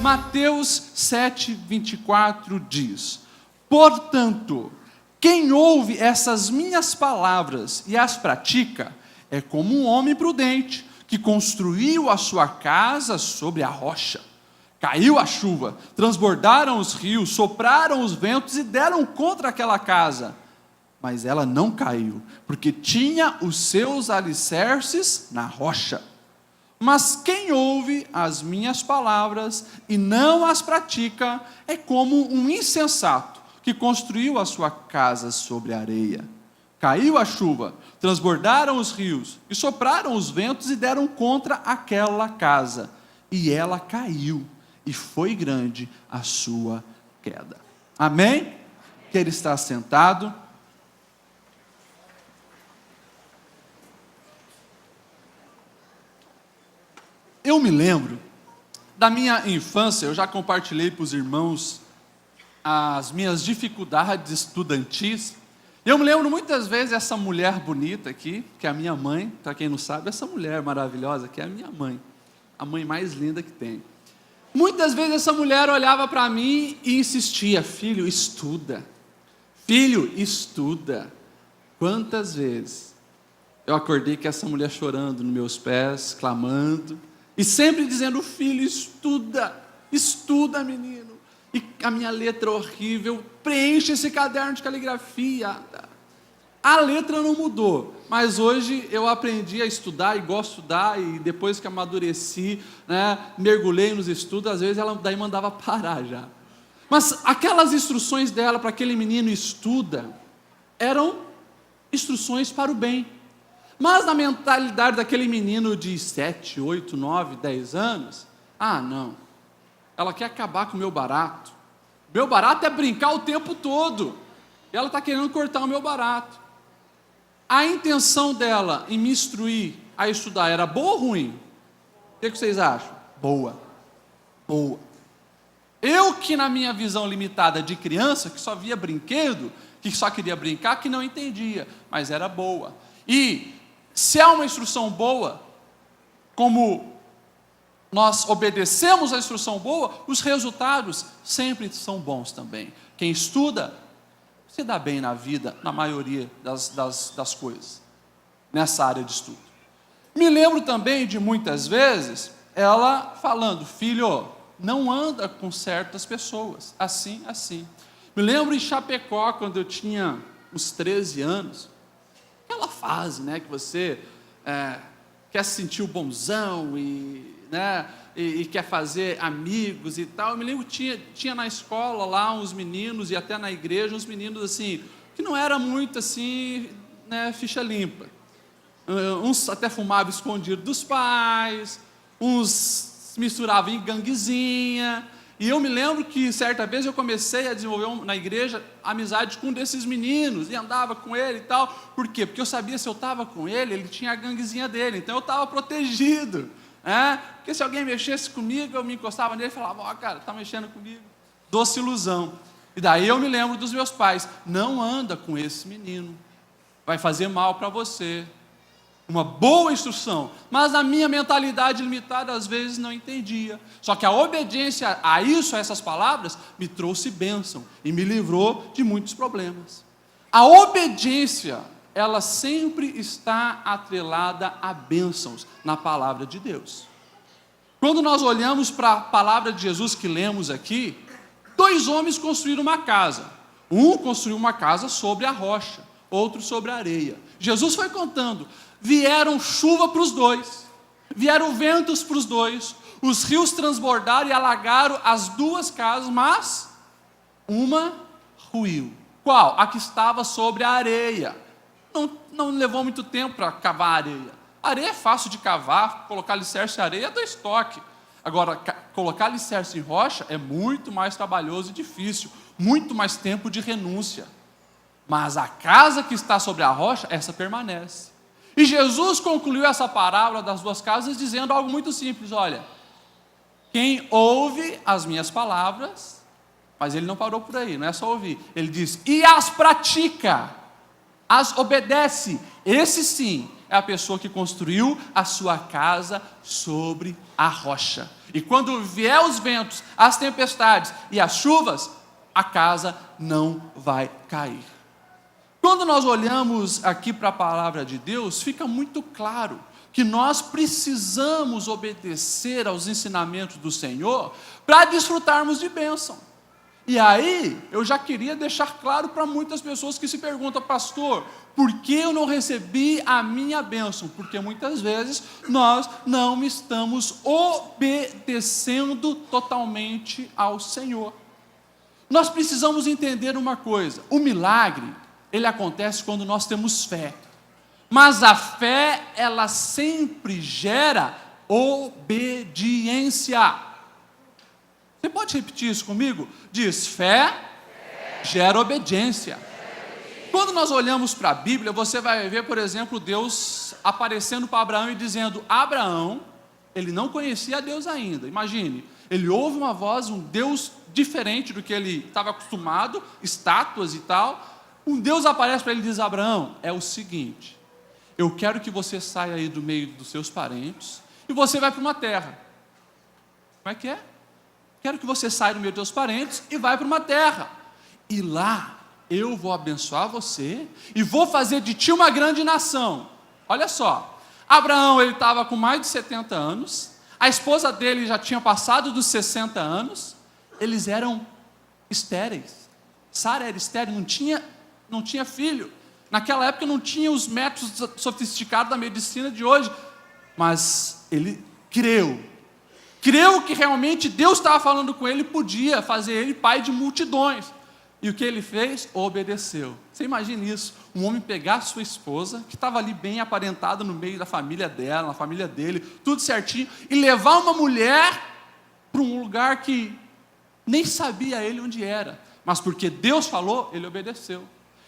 Mateus 7:24 diz: portanto, quem ouve essas minhas palavras e as pratica, é como um homem prudente, que construiu a sua casa sobre a rocha. Caiu a chuva, transbordaram os rios, sopraram os ventos e deram contra aquela casa. Mas ela não caiu, porque tinha os seus alicerces na rocha. Mas quem ouve as minhas palavras e não as pratica, é como um insensato, que construiu a sua casa sobre a areia. Caiu a chuva, transbordaram os rios, e sopraram os ventos e deram contra aquela casa. E ela caiu, e foi grande a sua queda. Amém? Quer estar sentado? Eu me lembro da minha infância, eu já compartilhei para os irmãos as minhas dificuldades estudantis. Eu me lembro muitas vezes essa mulher bonita aqui, que é a minha mãe, para quem não sabe, essa mulher maravilhosa que é a minha mãe, a mãe mais linda que tem. Muitas vezes essa mulher olhava para mim e insistia: filho, estuda. Filho, estuda. Quantas vezes eu acordei com essa mulher chorando nos meus pés, clamando, e sempre dizendo: filho, estuda, estuda, menino. E a minha letra horrível, preenche esse caderno de caligrafia. A letra não mudou, mas hoje eu aprendi a estudar e gosto de estudar, e depois que amadureci, mergulhei nos estudos, às vezes ela daí mandava parar já. Mas aquelas instruções dela para aquele menino: estuda, eram instruções para o bem. Mas na mentalidade daquele menino de 7, 8, 9, 10 anos, não, ela quer acabar com o meu barato. Meu barato é brincar o tempo todo, e ela está querendo cortar o meu barato. A intenção dela em me instruir a estudar era boa ou ruim? O que vocês acham? Boa. Boa. Eu que na minha visão limitada de criança, que só via brinquedo, que só queria brincar, que não entendia, mas era boa. E se é uma instrução boa, como nós obedecemos a instrução boa, os resultados sempre são bons também. Quem estuda se dá bem na vida, na maioria das coisas, nessa área de estudo. Me lembro também de muitas vezes ela falando: filho, não anda com certas pessoas, assim, assim. Me lembro em Chapecó, quando eu tinha uns 13 anos, aquela fase, que você quer se sentir o bonzão e quer fazer amigos e tal. Eu me lembro que tinha na escola lá uns meninos, e até na igreja, uns meninos assim, que não era muito assim, ficha limpa. Uns até fumavam escondido dos pais, uns se misturavam em ganguezinha. E eu me lembro que certa vez eu comecei a desenvolver na igreja amizade com um desses meninos, e andava com ele e tal. Por quê? Porque eu sabia, se eu estava com ele, ele tinha a ganguezinha dele, então eu estava protegido. Porque se alguém mexesse comigo, eu me encostava nele e falava: cara, está mexendo comigo. Doce ilusão. E daí eu me lembro dos meus pais: não anda com esse menino, vai fazer mal para você. Uma boa instrução, mas a minha mentalidade limitada às vezes não entendia. Só que a obediência a essas palavras, me trouxe bênção e me livrou de muitos problemas. A obediência, ela sempre está atrelada a bênçãos na palavra de Deus. Quando nós olhamos para a palavra de Jesus que lemos aqui, 2 homens construíram uma casa. Um construiu uma casa sobre a rocha, outro sobre a areia. Jesus foi contando: vieram chuva para os 2, vieram ventos para os 2, os rios transbordaram e alagaram as 2 casas, mas uma ruiu. Qual? A que estava sobre a areia. Não levou muito tempo para cavar a areia. A areia é fácil de cavar, colocar alicerce em areia é 2 toques. Agora, colocar alicerce em rocha é muito mais trabalhoso e difícil, muito mais tempo de renúncia. Mas a casa que está sobre a rocha, essa permanece. E Jesus concluiu essa parábola das 2 casas dizendo algo muito simples: olha, quem ouve as minhas palavras, mas ele não parou por aí, não é só ouvir, ele diz: e as pratica, as obedece, esse sim é a pessoa que construiu a sua casa sobre a rocha. E quando vier os ventos, as tempestades e as chuvas, a casa não vai cair. Quando nós olhamos aqui para a palavra de Deus, fica muito claro que nós precisamos obedecer aos ensinamentos do Senhor para desfrutarmos de bênção. E aí, eu já queria deixar claro para muitas pessoas que se perguntam, pastor, por que eu não recebi a minha bênção? Porque muitas vezes nós não estamos obedecendo totalmente ao Senhor. Nós precisamos entender uma coisa: o milagre, ele acontece quando nós temos fé. Mas a fé, ela sempre gera obediência. Você pode repetir isso comigo? Diz: fé gera obediência. Quando nós olhamos para a Bíblia, você vai ver, por exemplo, Deus aparecendo para Abraão e dizendo: Abraão, ele não conhecia Deus ainda. Imagine, ele ouve uma voz, um Deus diferente do que ele estava acostumado, estátuas e tal. Um Deus aparece para ele e diz: Abraão, é o seguinte, eu quero que você saia aí do meio dos seus parentes e você vai para uma terra. Como é que é? Quero que você saia do meio dos seus parentes e vai para uma terra. E lá eu vou abençoar você e vou fazer de ti uma grande nação. Olha só, Abraão, ele estava com mais de 70 anos, a esposa dele já tinha passado dos 60 anos, eles eram estéreis. Sara era estéril, não tinha filho. Naquela época não tinha os métodos sofisticados da medicina de hoje, mas ele creu que realmente Deus estava falando com ele, podia fazer ele pai de multidões. E o que ele fez? Obedeceu. Você imagina isso, um homem pegar sua esposa, que estava ali bem aparentada no meio da família dela, na família dele, tudo certinho, e levar uma mulher para um lugar que nem sabia ele onde era, mas porque Deus falou, ele obedeceu.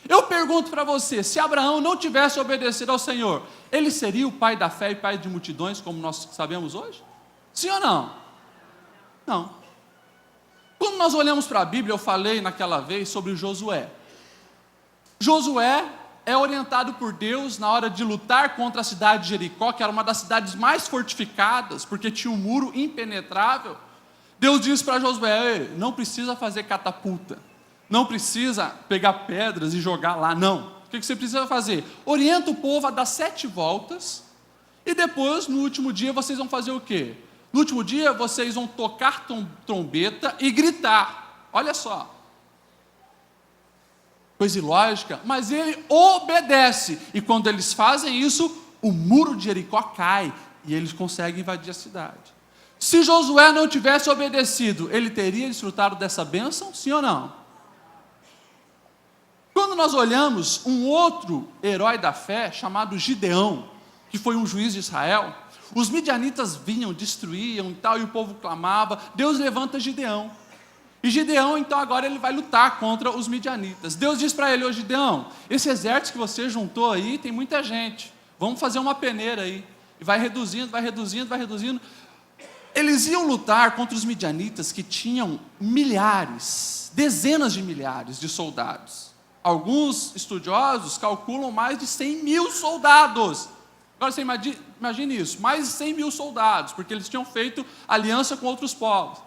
Eu pergunto para você, se Abraão não tivesse obedecido ao Senhor, ele seria o pai da fé e pai de multidões, como nós sabemos hoje? Sim ou não? Não. Quando nós olhamos para a Bíblia, eu falei naquela vez sobre Josué. Josué é orientado por Deus na hora de lutar contra a cidade de Jericó, que era uma das cidades mais fortificadas, porque tinha um muro impenetrável. Deus diz para Josué: não precisa fazer catapulta, não precisa pegar pedras e jogar lá, não. O que você precisa fazer? Orienta o povo a dar 7 voltas, e depois, no último dia, vocês vão fazer o quê? No último dia, vocês vão tocar trombeta e gritar. Olha só. Coisa ilógica, mas ele obedece. E quando eles fazem isso, o muro de Jericó cai e eles conseguem invadir a cidade. Se Josué não tivesse obedecido, ele teria desfrutado dessa bênção? Sim ou não? Quando nós olhamos um outro herói da fé, chamado Gideão, que foi um juiz de Israel, os midianitas vinham, destruíam e tal, e o povo clamava. Deus levanta Gideão. E Gideão, então, agora ele vai lutar contra os midianitas. Deus diz para ele: ô Gideão, esse exército que você juntou aí, tem muita gente. Vamos fazer uma peneira aí. E vai reduzindo, vai reduzindo, vai reduzindo. Eles iam lutar contra os midianitas que tinham milhares, dezenas de milhares de soldados. Alguns estudiosos calculam mais de 100 mil soldados. Agora você imagine isso, mais de 100 mil soldados, porque eles tinham feito aliança com outros povos.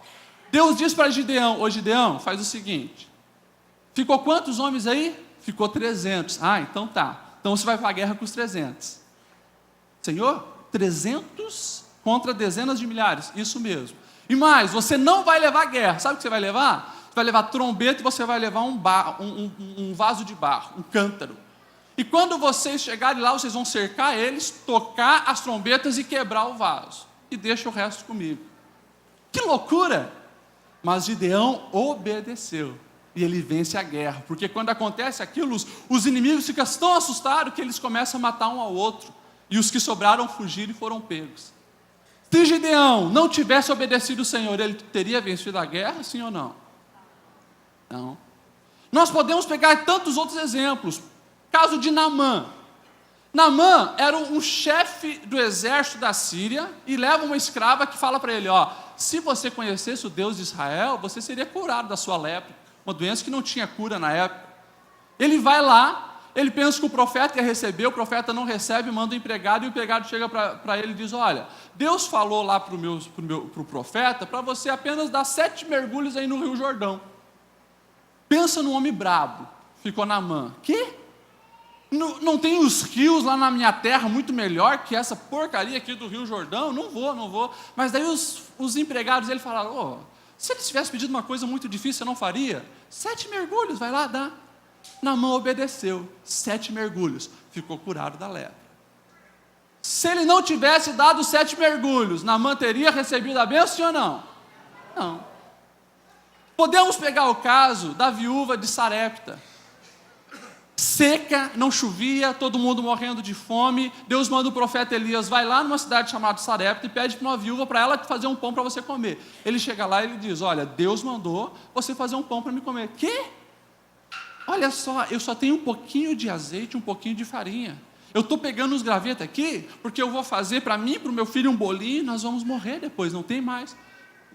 Deus diz para Gideão: ô Gideão, faz o seguinte, ficou quantos homens aí? Ficou 300. Ah, então tá, então você vai para a guerra com os 300. Senhor, 300 contra dezenas de milhares, isso mesmo. E mais, você não vai levar guerra, sabe o que você vai levar? Você vai levar trombeta e você vai levar um vaso de barro, um cântaro. E quando vocês chegarem lá, vocês vão cercar eles, tocar as trombetas e quebrar o vaso. E deixa o resto comigo. Que loucura! Mas Gideão obedeceu. E ele vence a guerra. Porque quando acontece aquilo, os inimigos ficam tão assustados que eles começam a matar um ao outro. E os que sobraram fugiram e foram pegos. Se Gideão não tivesse obedecido o Senhor, ele teria vencido a guerra, sim ou não? Não. Nós podemos pegar tantos outros exemplos. Caso de Naamã. Naamã era um chefe do exército da Síria e leva uma escrava que fala para ele: se você conhecesse o Deus de Israel, você seria curado da sua lepra, uma doença que não tinha cura na época. Ele vai lá ele pensa que o profeta ia receber, o profeta não recebe, manda o empregado, e o empregado chega para ele e diz: olha, Deus falou lá para o profeta, para você apenas dar 7 mergulhos aí no Rio Jordão. Pensa num homem brabo, ficou Naamã. Que? Não tem os rios lá na minha terra muito melhor que essa porcaria aqui do Rio Jordão? Não vou. Mas daí os empregados dele falaram: se ele tivesse pedido uma coisa muito difícil, eu não faria? 7 mergulhos, vai lá, dá. Naamã obedeceu, 7 mergulhos, ficou curado da lepra. Se ele não tivesse dado 7 mergulhos, Naamã teria recebido a bênção ou não? Não. Podemos pegar o caso da viúva de Sarepta. Seca, não chovia, todo mundo morrendo de fome. Deus manda o profeta Elias, vai lá numa cidade chamada Sarepta e pede para uma viúva, para ela fazer um pão para você comer. Ele chega lá e ele diz: olha, Deus mandou você fazer um pão para me comer. Quê? Olha só, eu só tenho um pouquinho de azeite, um pouquinho de farinha. Eu estou pegando os gravetos aqui, porque eu vou fazer para mim e para o meu filho um bolinho, nós vamos morrer depois, não tem mais.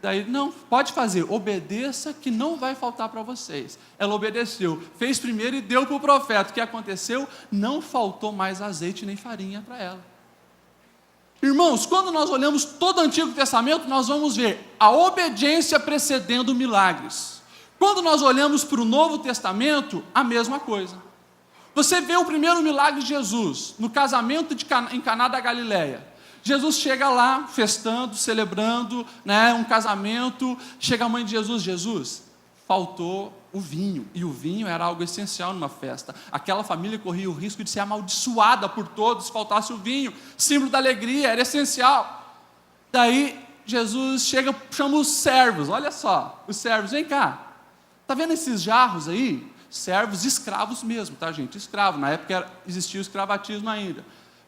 Daí, não, pode fazer, obedeça que não vai faltar para vocês. Ela obedeceu, fez primeiro e deu para o profeta. O que aconteceu? Não faltou mais azeite nem farinha para ela. Irmãos, quando nós olhamos todo o Antigo Testamento, nós vamos ver a obediência precedendo milagres. Quando nós olhamos para o Novo Testamento, a mesma coisa. Você vê o primeiro milagre de Jesus, no casamento em Caná da Galileia. Jesus chega lá, festando, celebrando, um casamento. Chega a mãe de Jesus: Jesus, faltou o vinho. E o vinho era algo essencial numa festa. Aquela família corria o risco de ser amaldiçoada por todos se faltasse o vinho. Símbolo da alegria, era essencial. Daí Jesus chega, chama os servos. Olha só, os servos: vem cá. Está vendo esses jarros aí? Servos escravos mesmo, tá, gente? Escravo. Na época existia o escravatismo ainda.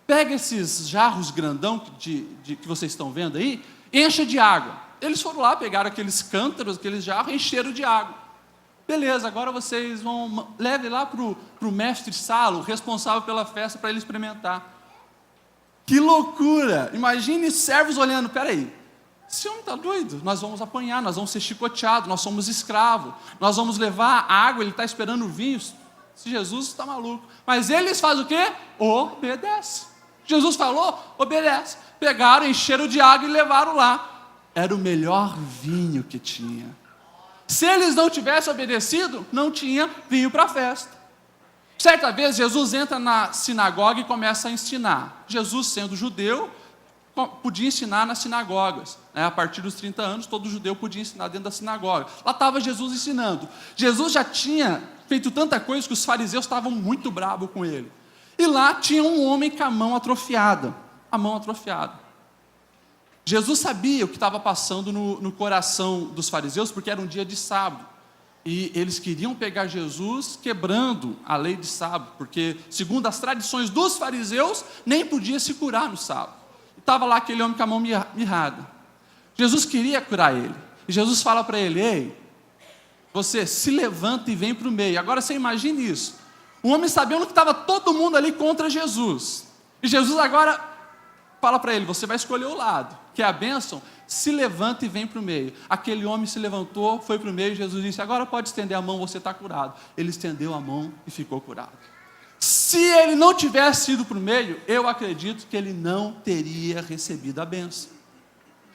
Pega esses jarros grandão que vocês estão vendo aí, encha de água. Eles foram lá, pegaram aqueles cântaros, aqueles jarros, encheram de água. Beleza, agora vocês leve lá para o mestre Salo, responsável pela festa, para ele experimentar. Que loucura! Imagine servos olhando: peraí, esse homem está doido? Nós vamos apanhar, nós vamos ser chicoteados, nós somos escravos, nós vamos levar a água, ele está esperando o vinho. Se Jesus está maluco. Mas eles fazem o quê? Obedece. Jesus falou, obedece. Pegaram, encheram de água e levaram lá. Era o melhor vinho que tinha. Se eles não tivessem obedecido, não tinha vinho para a festa. Certa vez, Jesus entra na sinagoga e começa a ensinar. Jesus, sendo judeu, podia ensinar nas sinagogas. A partir dos 30 anos, todo judeu podia ensinar dentro da sinagoga. Lá estava Jesus ensinando. Jesus já tinha feito tanta coisa que os fariseus estavam muito bravos com ele. E lá tinha um homem com a mão atrofiada. Jesus sabia o que estava passando no coração dos fariseus, porque era um dia de sábado. E eles queriam pegar Jesus quebrando a lei de sábado, porque, segundo as tradições dos fariseus, nem podia se curar no sábado. Estava lá aquele homem com a mão mirrada. Jesus queria curar ele. E Jesus fala para ele: ei, você se levanta e vem para o meio. Agora você imagine isso. O homem sabendo que estava todo mundo ali contra Jesus. E Jesus agora fala para ele: você vai escolher o lado, que é a bênção, se levanta e vem para o meio. Aquele homem se levantou, foi para o meio, e Jesus disse: agora pode estender a mão, você está curado. Ele estendeu a mão e ficou curado. Se ele não tivesse ido para o meio, eu acredito que ele não teria recebido a bênção.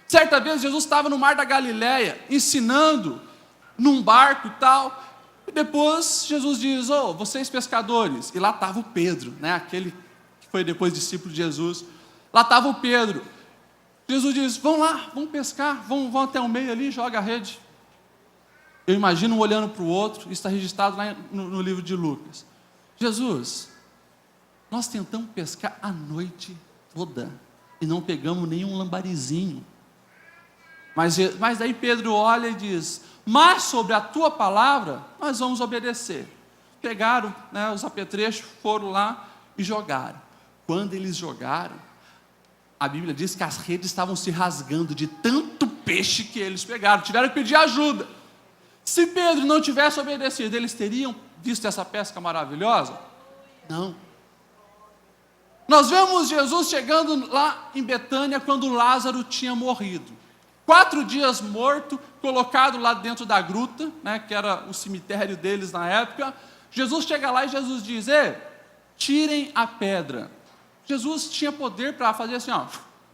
Certa vez Jesus estava no mar da Galileia, ensinando, num barco e tal, e depois Jesus diz: vocês pescadores, e lá estava o Pedro, aquele que foi depois discípulo de Jesus, lá estava o Pedro. Jesus diz: vão lá, vão pescar, vão até o meio ali, joga a rede. Eu imagino um olhando para o outro, isso está registrado lá no livro de Lucas. Jesus, nós tentamos pescar a noite toda e não pegamos nenhum lambarizinho. Mas daí Pedro olha e diz: mas sobre a tua palavra nós vamos obedecer. Pegaram, os apetrechos, foram lá e jogaram. Quando eles jogaram, a Bíblia diz que as redes estavam se rasgando de tanto peixe que eles pegaram, tiveram que pedir ajuda. Se Pedro não tivesse obedecido, eles teriam visto essa pesca maravilhosa? Não. Nós vemos Jesus chegando lá em Betânia quando Lázaro tinha morrido. 4 dias morto, colocado lá dentro da gruta, que era o cemitério deles na época. Jesus chega lá e Jesus diz: tirem a pedra. Jesus tinha poder para fazer assim, ó,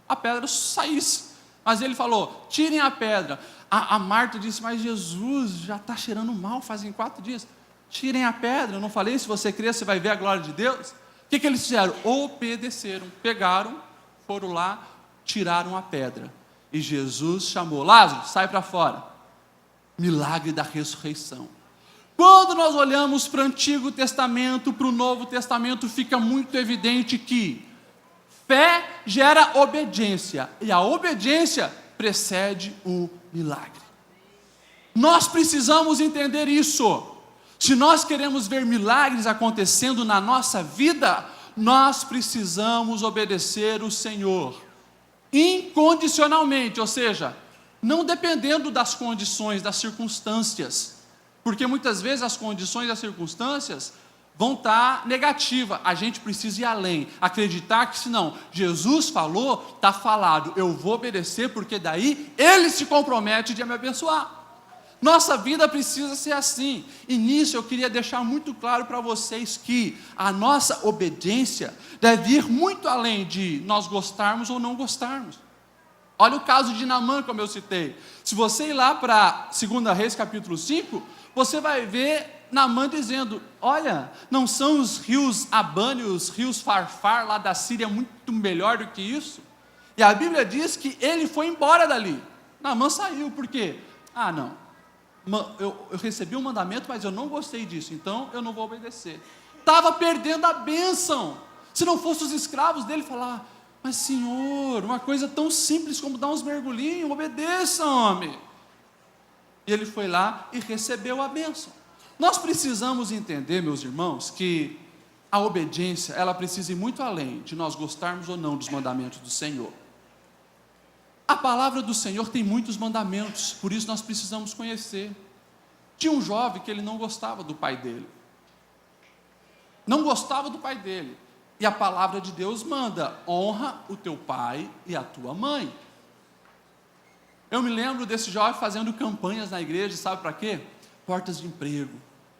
a pedra saísse. Mas ele falou, tirem a pedra. A Marta disse, mas Jesus já está cheirando mal, fazem 4 dias. Tirem a pedra, eu não falei, se você crer, você vai ver a glória de Deus. O que eles fizeram? Obedeceram, pegaram, foram lá, tiraram a pedra. E Jesus chamou, Lázaro, sai para fora. Milagre da ressurreição. Quando nós olhamos para o Antigo Testamento, para o Novo Testamento, fica muito evidente que fé gera obediência, e a obediência precede o milagre. Nós precisamos entender isso. Se nós queremos ver milagres acontecendo na nossa vida, nós precisamos obedecer o Senhor, incondicionalmente, ou seja, não dependendo das condições, das circunstâncias, porque muitas vezes as condições e as circunstâncias vão estar negativas, a gente precisa ir além, acreditar que se não, Jesus falou, está falado, eu vou obedecer, porque daí Ele se compromete de me abençoar. Nossa vida precisa ser assim, e nisso eu queria deixar muito claro para vocês que a nossa obediência deve ir muito além de nós gostarmos ou não gostarmos. Olha o caso de Naamã, como eu citei. Se você ir lá para 2 Reis capítulo 5, você vai ver Naamã dizendo, olha, não são os rios Abana e os rios Farfar lá da Síria muito melhor do que isso? E a Bíblia diz que ele foi embora dali. Naamã saiu, por quê? Ah, não, eu recebi um mandamento, mas eu não gostei disso, então eu não vou obedecer. Estava perdendo a bênção. Se não fossem os escravos dele falar, mas Senhor, uma coisa tão simples como dar uns mergulhinhos, obedeça, homem. E ele foi lá e recebeu a bênção. Nós precisamos entender, meus irmãos, que a obediência, ela precisa ir muito além de nós gostarmos ou não dos mandamentos do Senhor. A palavra do Senhor tem muitos mandamentos, por isso nós precisamos conhecer. Tinha um jovem que ele não gostava do pai dele. Não gostava do pai dele. E a palavra de Deus manda, honra o teu pai e a tua mãe. Eu me lembro desse jovem fazendo campanhas na igreja, sabe para quê? Portas de emprego.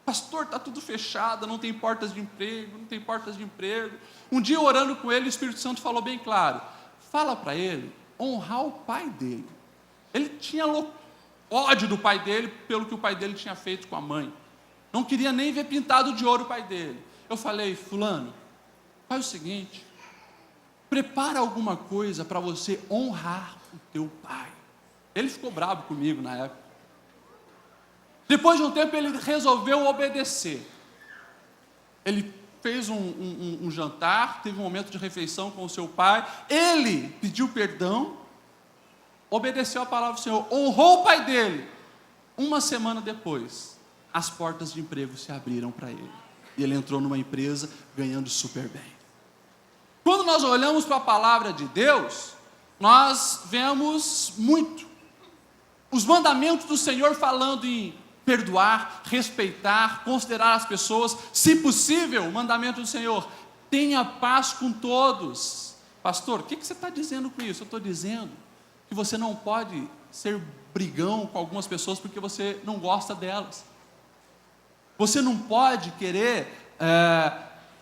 Pastor, está tudo fechado, não tem portas de emprego, não tem portas de emprego. Um dia orando com ele, o Espírito Santo falou bem claro, fala para ele, honrar o pai dele. Ele tinha ódio do pai dele, pelo que o pai dele tinha feito com a mãe. Não queria nem ver pintado de ouro o pai dele. Eu falei, fulano, faz o seguinte, prepara alguma coisa para você honrar o teu pai. Ele ficou bravo comigo na época. Depois de um tempo ele resolveu obedecer. Ele fez um jantar, teve um momento de refeição com o seu pai, ele pediu perdão, obedeceu a palavra do Senhor, honrou o pai dele. Uma semana depois, as portas de emprego se abriram para ele. E ele entrou numa empresa ganhando super bem. Quando nós olhamos para a palavra de Deus, nós vemos muito. Os mandamentos do Senhor falando em perdoar, respeitar, considerar as pessoas, se possível, o mandamento do Senhor, tenha paz com todos. Pastor, o que você está dizendo com isso? Eu estou dizendo que você não pode ser brigão com algumas pessoas porque você não gosta delas. Você não pode querer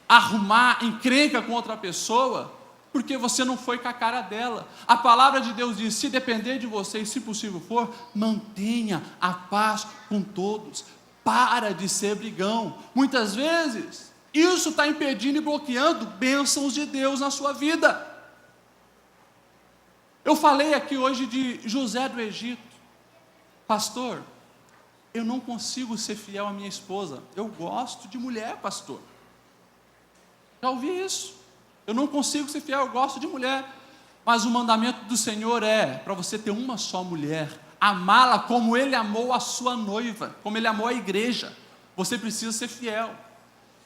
arrumar encrenca com outra pessoa porque você não foi com a cara dela. A palavra de Deus diz, se depender de você, e se possível for, mantenha a paz com todos. Para de ser brigão. Muitas vezes, isso está impedindo e bloqueando bênçãos de Deus na sua vida. Eu falei aqui hoje de José do Egito. Pastor, eu não consigo ser fiel à minha esposa. Eu gosto de mulher, pastor. Já ouvi isso. Eu não consigo ser fiel, eu gosto de mulher. Mas o mandamento do Senhor é para você ter uma só mulher, amá-la como Ele amou a sua noiva, como Ele amou a igreja. Você precisa ser fiel.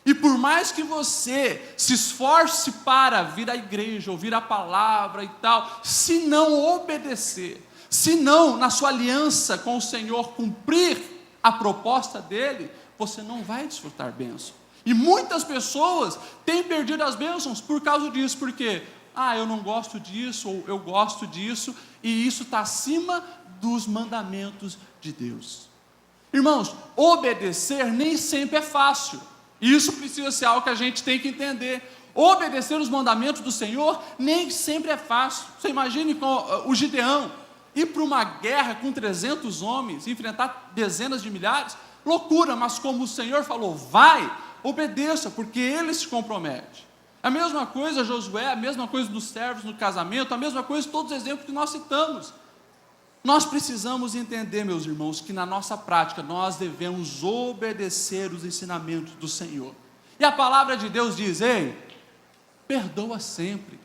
E por mais que você se esforce para vir à igreja, ouvir a palavra e tal, se não obedecer, se não na sua aliança com o Senhor cumprir a proposta dEle, você não vai desfrutar bênção. E muitas pessoas têm perdido as bênçãos por causa disso, porque, eu não gosto disso, ou eu gosto disso, e isso está acima dos mandamentos de Deus. Irmãos, obedecer nem sempre é fácil, E isso precisa ser algo que a gente tem que entender. Obedecer os mandamentos do Senhor nem sempre é fácil. Você imagine com o Gideão ir para uma guerra com 300 homens, enfrentar dezenas de milhares, loucura, mas como o Senhor falou, vai, obedeça, porque Ele se compromete. A mesma coisa Josué, a mesma coisa dos servos no casamento, a mesma coisa todos os exemplos que nós citamos. Nós precisamos entender, meus irmãos, que na nossa prática nós devemos obedecer os ensinamentos do Senhor. E a palavra de Deus diz, ei, perdoa sempre.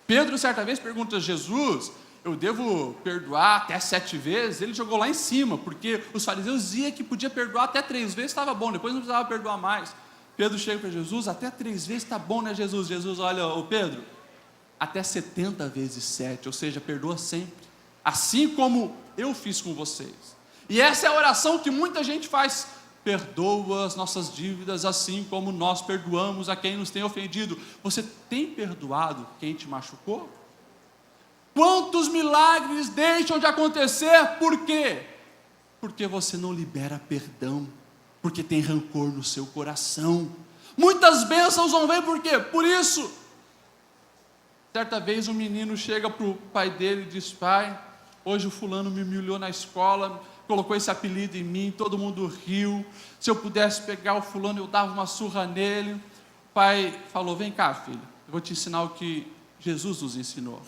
Pedro certa vez pergunta a Jesus, eu devo perdoar até 7 vezes? Ele jogou lá em cima, porque os fariseus diziam que podia perdoar até 3 vezes, estava bom, depois não precisava perdoar mais. Pedro chega para Jesus, até 3 vezes está bom, né, Jesus? Jesus, olha, ô Pedro, até 70 vezes 7, ou seja, perdoa sempre, assim como eu fiz com vocês. E essa é a oração que muita gente faz, perdoa as nossas dívidas, assim como nós perdoamos a quem nos tem ofendido. Você tem perdoado quem te machucou? Quantos milagres deixam de acontecer, por quê? Porque você não libera perdão, porque tem rancor no seu coração. Muitas bênçãos não vêm por quê? Por isso. Certa vez um menino chega para o pai dele e diz, pai, hoje o fulano me humilhou na escola, colocou esse apelido em mim, todo mundo riu, se eu pudesse pegar o fulano eu dava uma surra nele. O pai falou, vem cá filho, eu vou te ensinar o que Jesus nos ensinou.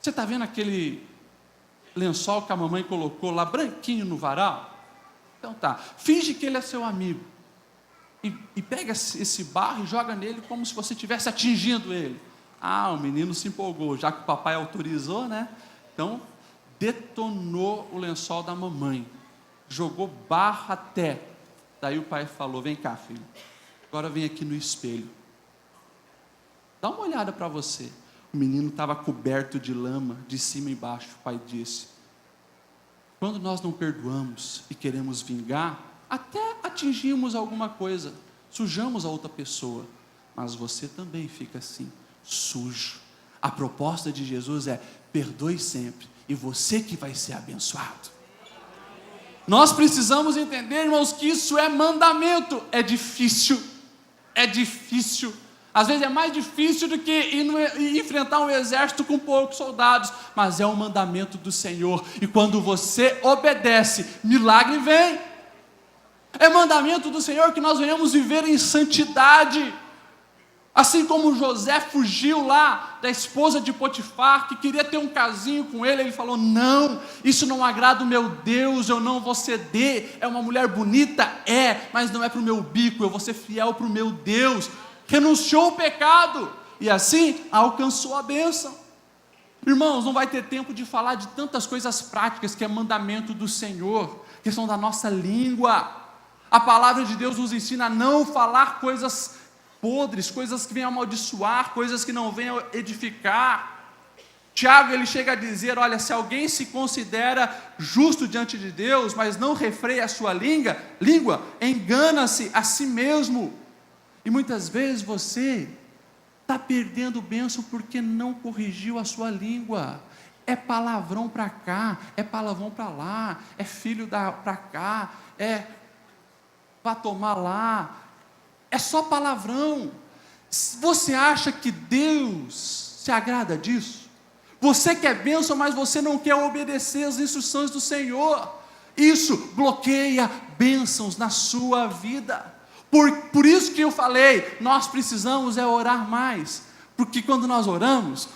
Você está vendo aquele lençol que a mamãe colocou lá branquinho no varal? Então tá, finge que ele é seu amigo e pega esse barro e joga nele como se você estivesse atingindo ele. Ah, o menino se empolgou, já que o papai autorizou, né? Então detonou o lençol da mamãe, jogou barro até. Daí o pai falou, vem cá filho, agora vem aqui no espelho, dá uma olhada para você. O menino estava coberto de lama, de cima e baixo. O pai disse, quando nós não perdoamos e queremos vingar, até atingimos alguma coisa, sujamos a outra pessoa, mas você também fica assim, sujo. A proposta de Jesus é, perdoe sempre, e você que vai ser abençoado. Nós precisamos entender, irmãos, que isso é mandamento. É difícil. Às vezes é mais difícil do que enfrentar um exército com poucos soldados, mas é um mandamento do Senhor, e quando você obedece, milagre vem. É mandamento do Senhor que nós venhamos viver em santidade, assim como José fugiu lá da esposa de Potifar, que queria ter um casinho com ele falou, não, isso não agrada o meu Deus, eu não vou ceder. É uma mulher bonita? Mas não é para o meu bico, eu vou ser fiel para o meu Deus. Renunciou ao pecado, e assim alcançou a bênção. Irmãos, não vai ter tempo de falar de tantas coisas práticas que é mandamento do Senhor, questão da nossa língua. A palavra de Deus nos ensina a não falar coisas podres, coisas que venham amaldiçoar, coisas que não venham edificar. Tiago, ele chega a dizer, olha, se alguém se considera justo diante de Deus, mas não refreia a sua língua, engana-se a si mesmo. E muitas vezes você está perdendo bênção porque não corrigiu a sua língua. É palavrão para cá, é palavrão para lá, é filho para cá, é para tomar lá, é só palavrão. Você acha que Deus se agrada disso? Você quer bênção, mas você não quer obedecer as instruções do Senhor. Isso bloqueia bênçãos na sua vida. Por isso que eu falei, nós precisamos orar mais, porque quando nós oramos,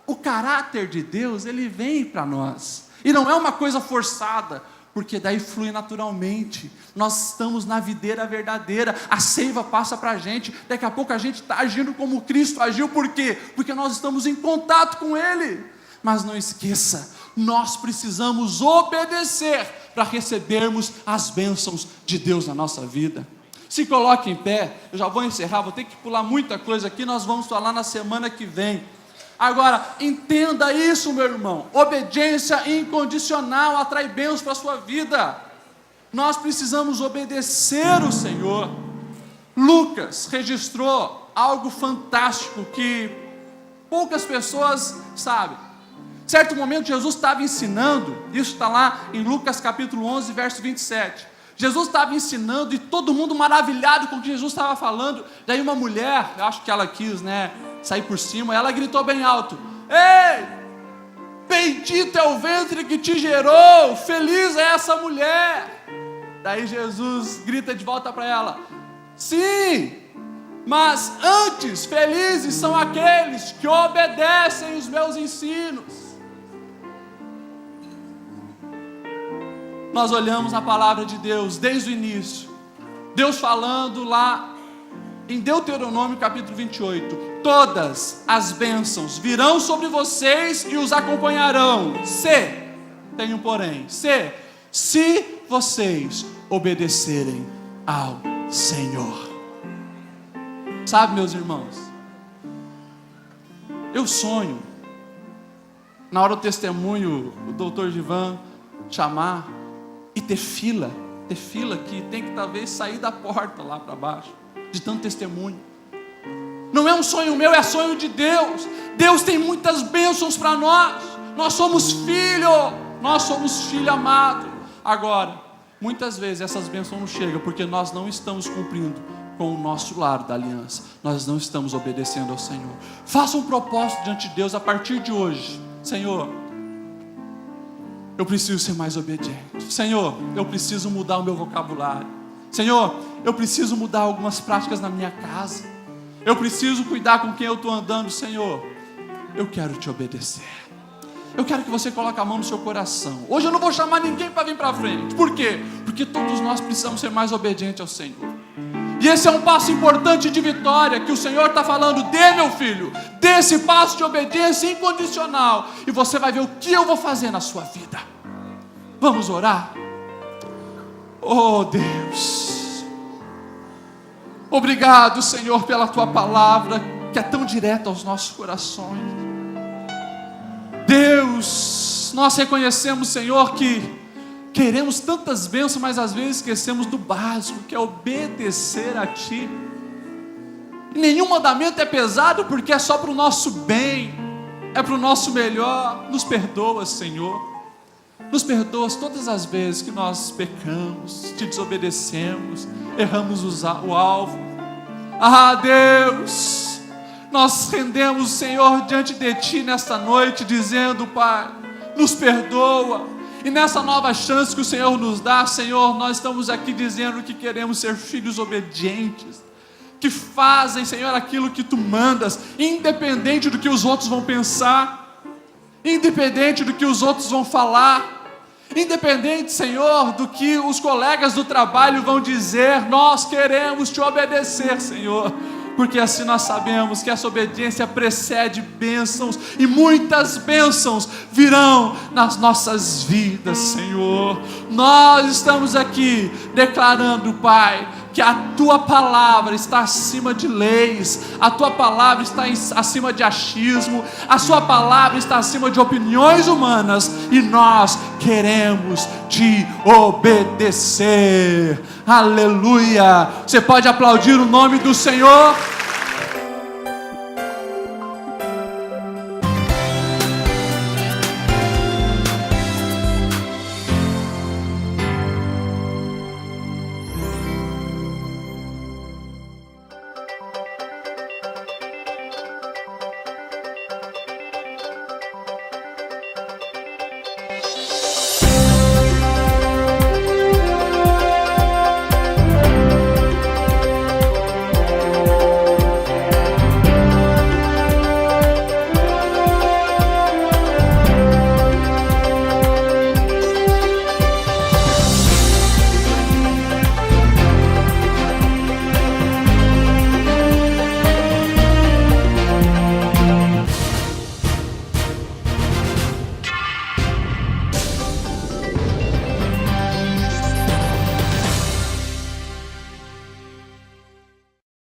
o caráter de Deus, ele vem para nós, e não é uma coisa forçada, porque daí flui naturalmente. Nós estamos na videira verdadeira, a seiva passa para a gente, daqui a pouco a gente está agindo como Cristo agiu. Por quê? Porque nós estamos em contato com Ele. Mas não esqueça, nós precisamos obedecer para recebermos as bênçãos de Deus na nossa vida. Se coloque em pé, eu já vou encerrar, vou ter que pular muita coisa aqui, nós vamos falar na semana que vem. Agora, entenda isso, meu irmão, obediência incondicional atrai bênçãos para a sua vida. Nós precisamos obedecer o Senhor. Lucas registrou algo fantástico que poucas pessoas sabem. Certo momento Jesus estava ensinando, isso está lá em Lucas capítulo 11, verso 27. Jesus estava ensinando e todo mundo maravilhado com o que Jesus estava falando. Daí uma mulher, eu acho que ela quis, sair por cima, ela gritou bem alto: ei, bendito é o ventre que te gerou, feliz é essa mulher. Daí Jesus grita de volta para ela: sim, mas antes felizes são aqueles que obedecem os meus ensinos. Nós olhamos a palavra de Deus desde o início, Deus falando lá em Deuteronômio capítulo 28, todas as bênçãos virão sobre vocês e os acompanharão, tem um porém, se vocês obedecerem ao Senhor. Sabe, meus irmãos, eu sonho, na hora do testemunho, o doutor Givan chamar e ter fila que tem que talvez sair da porta lá para baixo, de tanto testemunho. Não é um sonho meu, é sonho de Deus. Deus tem muitas bênçãos para nós. Nós somos filho amado. Agora, muitas vezes essas bênçãos não chegam porque nós não estamos cumprindo com o nosso lado da aliança. Nós não estamos obedecendo ao Senhor. Faça um propósito diante de Deus a partir de hoje. Senhor, eu preciso ser mais obediente. Senhor, eu preciso mudar o meu vocabulário. Senhor, eu preciso mudar algumas práticas na minha casa. Eu preciso cuidar com quem eu estou andando. Senhor, eu quero te obedecer. Eu quero que você coloque a mão no seu coração. Hoje eu não vou chamar ninguém para vir para frente. Por quê? Porque todos nós precisamos ser mais obedientes ao Senhor. E esse é um passo importante de vitória que o Senhor está falando: dê, meu filho, dê esse passo de obediência incondicional, e você vai ver o que eu vou fazer na sua vida. Vamos orar? Oh Deus, obrigado, Senhor, pela tua palavra que é tão direta aos nossos corações. Deus, nós reconhecemos, Senhor, que queremos tantas bênçãos, mas às vezes esquecemos do básico, que é obedecer a Ti. Nenhum mandamento é pesado, porque é só para o nosso bem, é para o nosso melhor. Nos perdoa, Senhor. Nos perdoa todas as vezes que nós pecamos, Te desobedecemos, erramos o alvo. Ah, Deus, nós rendemos, Senhor, diante de Ti nesta noite, dizendo: Pai, nos perdoa. E nessa nova chance que o Senhor nos dá, Senhor, nós estamos aqui dizendo que queremos ser filhos obedientes, que fazem, Senhor, aquilo que Tu mandas, independente do que os outros vão pensar, independente do que os outros vão falar, independente, Senhor, do que os colegas do trabalho vão dizer. Nós queremos Te obedecer, Senhor, porque assim nós sabemos que essa obediência precede bênçãos, e muitas bênçãos virão nas nossas vidas, Senhor. Nós estamos aqui declarando, Pai, que a Tua palavra está acima de leis, a Tua palavra está acima de achismo, a Sua palavra está acima de opiniões humanas, e nós queremos Te obedecer. Aleluia! Você pode aplaudir o nome do Senhor?